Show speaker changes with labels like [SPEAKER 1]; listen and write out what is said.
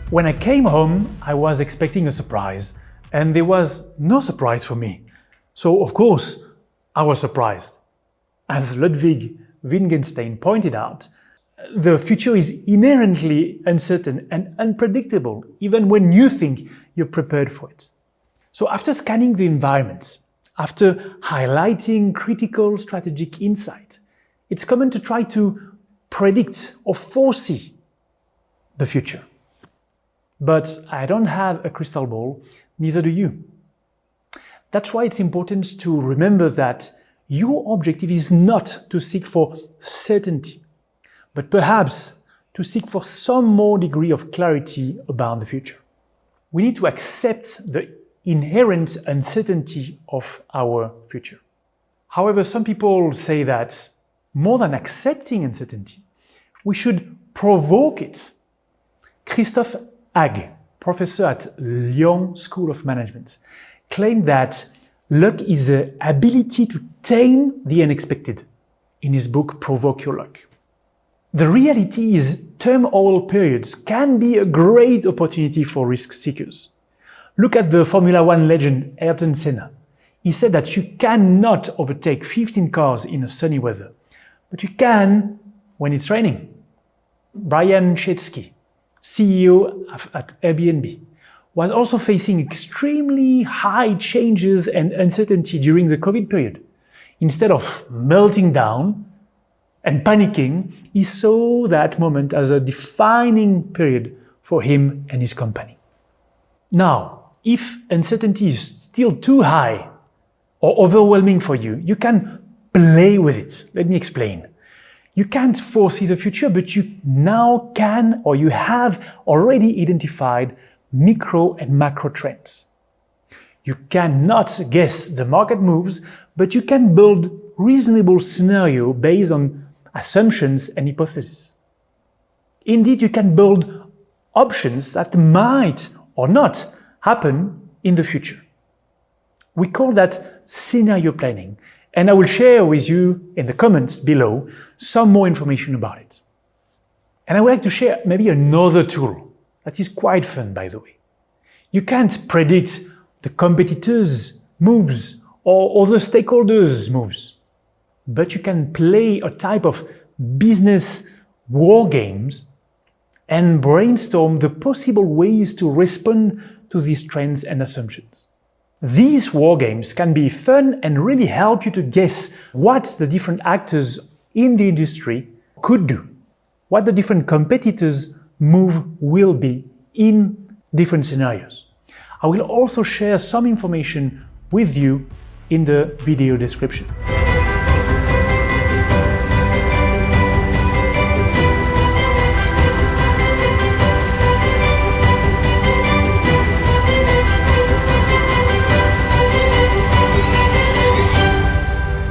[SPEAKER 1] When I came home, I was expecting a surprise, and there was no surprise for me. So, of course, I was surprised. As Ludwig Wittgenstein pointed out, the future is inherently uncertain and unpredictable, even when you think you're prepared for it. So after scanning the environment, after highlighting critical strategic insight, it's common to try to predict or foresee the future. But I don't have a crystal ball, neither do you. That's why it's important to remember that your objective is not to seek for certainty, but perhaps to seek for some more degree of clarity about the future. We need to accept the inherent uncertainty of our future. However, some people say that more than accepting uncertainty, we should provoke it. Christophe Haag, professor at Lyon School of Management, claimed that luck is the ability to tame the unexpected in his book Provoke Your Luck. The reality is turmoil periods can be a great opportunity for risk seekers. Look at the Formula One legend Ayrton Senna. He said that you cannot overtake 15 cars in a sunny weather, but you can when it's raining. Chesky, CEO at AirBnB, was also facing extremely high changes and uncertainty during the COVID period. Instead of melting down and panicking, he saw that moment as a defining period for him and his company. Now, if uncertainty is still too high or overwhelming for you, you can play with it. Let me explain. You can't foresee the future, but you now can, or you have already identified micro and macro trends. You cannot guess the market moves, but you can build reasonable scenario based on assumptions and hypotheses. Indeed, you can build options that might or not happen in the future. We call that scenario planning, and I will share with you in the comments below some more information about it. And I would like to share maybe another tool that is quite fun, by the way. You can't predict the competitors' moves or other stakeholders' moves, but you can play a type of business war games and brainstorm the possible ways to respond to these trends and assumptions. These war games can be fun and really help you to guess what the different actors in the industry could do, what the different competitors' move will be in different scenarios. I will also share some information with you in the video description.